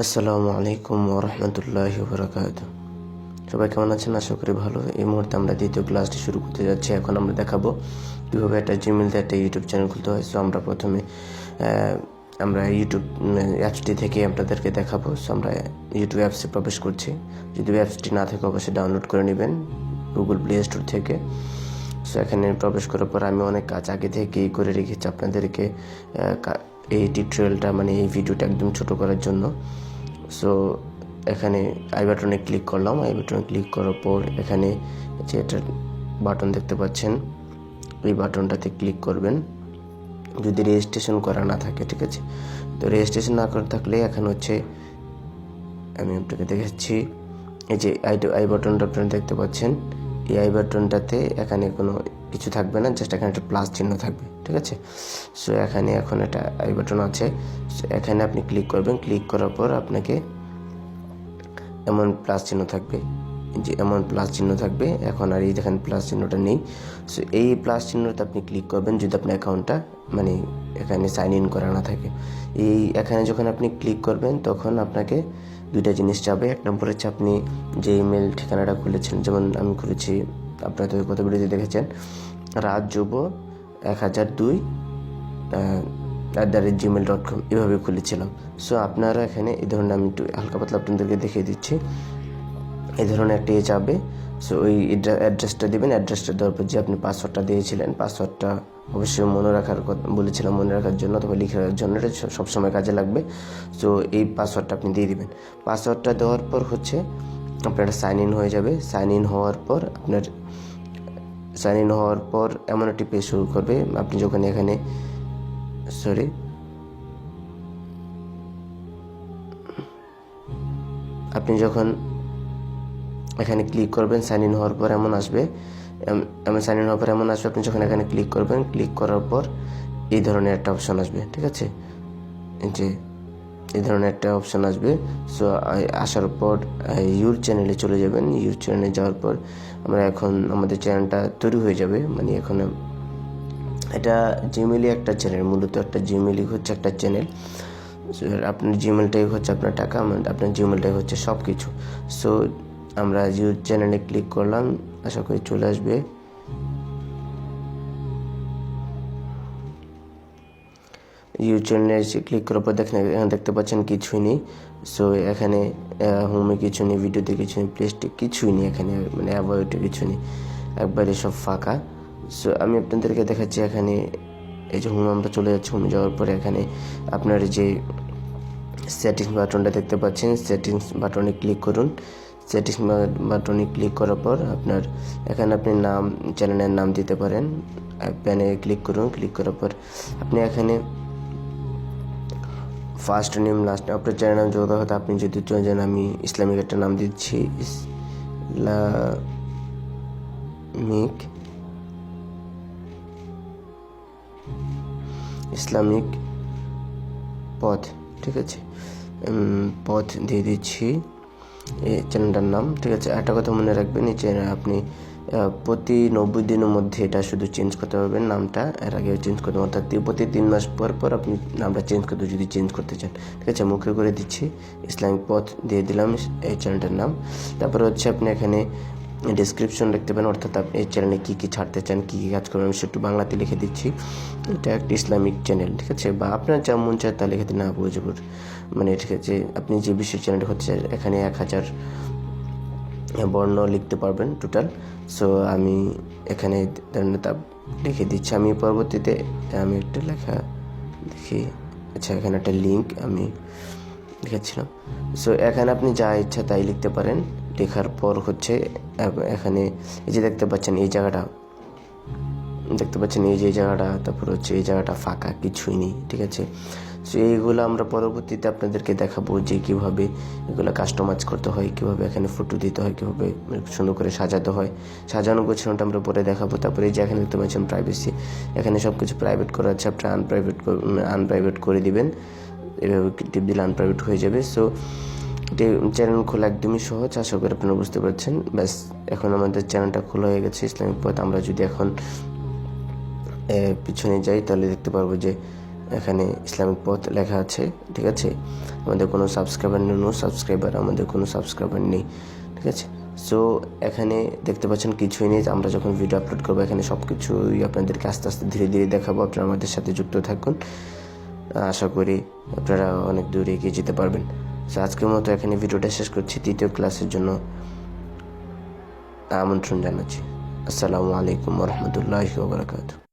আসসালামু আলাইকুম ওরহমতুল্লাহি ওবরাকাতুহু। সবাই কেমন আছেন? আশা করি ভালো। এই মুহূর্তে আমরা দ্বিতীয় ক্লাসটি শুরু করতে যাচ্ছি। এখন আমরা দেখাবো কীভাবে একটা জিমেল দিয়ে একটা ইউটিউব চ্যানেল খুলতে হয়। সো আমরা প্রথমে আমরা ইউটিউব অ্যাপসটি থেকে আপনাদেরকে দেখাবো। সো আমরা ইউটিউব অ্যাপসে প্রবেশ করছি। যদি অ্যাপসটি না থাকে অবশ্যই ডাউনলোড করে নেবেন গুগল প্লে স্টোর থেকে। সো এখানে প্রবেশ করার পর আমি অনেক কাজ আগে থেকেই করে রেখেছি আপনাদেরকে এই টিউটোরিয়ালটা মানে এই ভিডিওটা একদম ছোট করার জন্য। সো এখানে আই বাটনে ক্লিক করলাম। আই বাটনে ক্লিক করার পর এখানে যে একটা বাটন দেখতে পাচ্ছেন, এই বাটনটাতে ক্লিক করবেন যদি রেজিস্ট্রেশন করা না থাকে, ঠিক আছে? তো রেজিস্ট্রেশন না করা থাকলে এখন হচ্ছে আমি আপনাকে দেখাচ্ছি, এই যে আই বাটনটা আপনারা দেখতে পাচ্ছেন। এই আই বাটনটাতে এখানে কোনো কিছু থাকবে না, জাস্ট এখানে একটা প্লাস চিহ্ন থাকবে, ঠিক আছে? সো এখানে এখন একটা আই বাটন আছে, এখানে আপনি ক্লিক করবেন। ক্লিক করার পর আপনাকে এমন প্লাস চিহ্ন থাকবে, যে এমন প্লাস চিহ্ন থাকবে। এখন আর এই দেখেন প্লাস চিহ্নটা নেই। সো এই প্লাস চিহ্নটা আপনি ক্লিক করবেন যদি আপনার অ্যাকাউন্টটা মানে এখানে সাইন ইন করা না থাকে। এখানে যখন আপনি ক্লিক করবেন তখন আপনাকে দুইটা জিনিস চাবে। এক নম্বর হচ্ছে আপনি যে ইমেল ঠিকানাটা খুলেছেন, যেমন আমি খুলেছি, আপনারা তো কত ভিডিওতে দেখেছেন, rajjobo1002@gmail.com এভাবে খুলেছিলাম। সো আপনারা এখানে এই ধরনের, আমি একটু হালকা পাতলা আপনাদেরকে দেখিয়ে দিচ্ছি, এই ধরনের একটা যাবে। সো ওই অ্যাড্রেসটা দেবেন। অ্যাড্রেসটা দেওয়ার পর যে আপনি পাসওয়ার্ডটা দিয়েছিলেন, পাসওয়ার্ডটা অবশ্যই মনে রাখার কথা বলেছিলাম, মনে রাখার জন্য অথবা লিখে রাখার জন্য, এটা সবসময় কাজে লাগবে। সো এই পাসওয়ার্ডটা আপনি দিয়ে দিবেন। পাসওয়ার্ডটা দেওয়ার পর হচ্ছে আপনার সাইন ইন হয়ে যাবে। সাইন ইন হওয়ার পর এমন একটি পেজ শুরু করবে। আপনি যখন এখানে আপনি যখন এখানে ক্লিক করবেন, সাইন ইন হওয়ার পর এমন আসবে। আপনি যখন এখানে ক্লিক করবেন, ক্লিক করার পর এই ধরনের একটা অপশন আসবে, ঠিক আছে? যে এই ধরনের একটা অপশন আসবে। সো আসার পর ইউর চ্যানেলে চলে যাবেন। ইউর চ্যানেলে যাওয়ার পর আমরা এখন আমাদের চ্যানেলটা তৈরি হয়ে যাবে। মানে এখন এটা জিমেলই একটা চ্যানেল, মূলত একটা জিমেলই হচ্ছে একটা চ্যানেল। আপনার জিমেলটাই হচ্ছে আপনার টাকা, আপনার জিমেলটাই হচ্ছে সব কিছু। সো আমরা ইউর চ্যানেলে ক্লিক করলাম, আশা করি চলে আসবে। ইউর চ্যানেলে এসে ক্লিক করার পর দেখেন এখানে দেখতে পাচ্ছেন কিছুই নেই। সো এখানে হোমে কিছু নেই, ভিডিওতে কিছু নেই, প্লেস্টে কিছুই নেই, এখানে মানে অ্যাবাউটে কিছু নেই, একবারে সব ফাঁকা। সো আমি আপনাদেরকে দেখাচ্ছি, এখানে এই যে হোমে আমরা চলে যাচ্ছি। হোমে যাওয়ার পরে এখানে আপনার যে সেটিংস বাটনটা দেখতে পাচ্ছেন, সেটিংস বাটনে ক্লিক করুন। সেটিংস বাটনে ক্লিক করার পর আপনার এখানে আপনি চ্যানেলের নাম দিতে পারেন। প্যানে ক্লিক করুন। ক্লিক করার পর আপনি এখানে ফার্স্ট নেম, লাস্ট নেম, আপনার চ্যানেল নাম যত হয়তো আপনি যদি চান, আমি ইসলামিক একটা নাম দিচ্ছি, ইসলামিক পথ, ঠিক আছে? পথ দিয়ে দিচ্ছি এই চ্যানেলটার নাম, ঠিক আছে? একটা কথা মনে রাখবেন, এই চ্যানেল আপনি প্রতি 90 দিনের মধ্যে এটা শুধু চেঞ্জ করতে পারবেন নামটা, এর আগে চেঞ্জ করতে পারবেন। অর্থাৎ প্রতি 3 মাস পর আপনি নামটা চেঞ্জ করতে চান, ঠিক আছে? মুখে করে দিচ্ছি, ইসলামিক পথ দিয়ে দিলাম এই চ্যানেলটার নাম। তারপরে হচ্ছে আপনি এখানে ডিসক্রিপশন লিখতে পারেন, অর্থাৎ আপনি এই চ্যানেলে কী কী ছাড়তে চান, কী কী কাজ করবেন, আমি সেটা বাংলাতে লিখে দিচ্ছি। এটা একটা ইসলামিক চ্যানেল, ঠিক আছে? বা আপনার যা মন চায় তা লিখে দিন, না বুঝবুর মানে, ঠিক আছে? আপনি যে বিশ্বের চ্যানেলটা হচ্ছে এখানে 1000 বর্ণ লিখতে পারবেন টোটাল। সো আমি এখানে তা লিখে দিচ্ছি। আমি পরবর্তীতে আমি একটা লেখা দেখি, আচ্ছা এখানে একটা লিঙ্ক আমি লিখেছিলাম। সো এখানে আপনি যা ইচ্ছা তাই লিখতে পারেন। লেখার পর হচ্ছে এখানে এই যে দেখতে পাচ্ছেন এই জায়গাটা, তারপর হচ্ছে এই জায়গাটা ফাঁকা, কিছুই নেই, ঠিক আছে? সো এইগুলো আমরা পরবর্তীতে আপনাদেরকে দেখাবো যে কীভাবে এগুলো কাস্টমাইজ করতে হয়, কীভাবে এখানে ফটো দিতে হয়, কীভাবে সুন্দর করে সাজাতে হয়। সাজানো গোছানোটা আমরা পরে দেখাবো। তারপরে এই যে এখানে দেখতে পাচ্ছেন প্রাইভেসি, এখানে সব কিছু প্রাইভেট করা আছে, আপনি আনপ্রাইভেট করে দিবেন। এভাবে টিপ দিলে আনপ্রাইভেট হয়ে যাবে। সো চ্যানেল খোলা একদমই সহজ, আশা করি আপনারা বুঝতে পারছেন। ব্যাস, এখন আমাদের চ্যানেলটা খোলা হয়ে গেছে, ইসলামিক পথ। আমরা যদি এখন পিছনে যাই তাহলে দেখতে পারবো যে এখানে ইসলামিক পথ লেখা আছে, ঠিক আছে। আমাদের কোনো সাবস্ক্রাইবার নেই, আমাদের কোনো সাবস্ক্রাইবার নেই, ঠিক আছে। সো এখানে দেখতে পাচ্ছেন কিছুই নেই। আমরা যখন ভিডিও আপলোড করবো এখানে সব কিছুই আপনাদেরকে আস্তে আস্তে ধীরে ধীরে দেখাবো। আপনারা আমাদের সাথে যুক্ত থাকুন, আশা করি আপনারা অনেক দূর এগিয়ে যেতে পারবেন। সো আজকের মতো এখানে ভিডিওটা শেষ করছি। 3য় ক্লাসের জন্য আমন্ত্রণ জানাচ্ছি। আসসালামু আলাইকুম ওয়া রাহমাতুল্লাহি ওয়া বারাকাতুহু।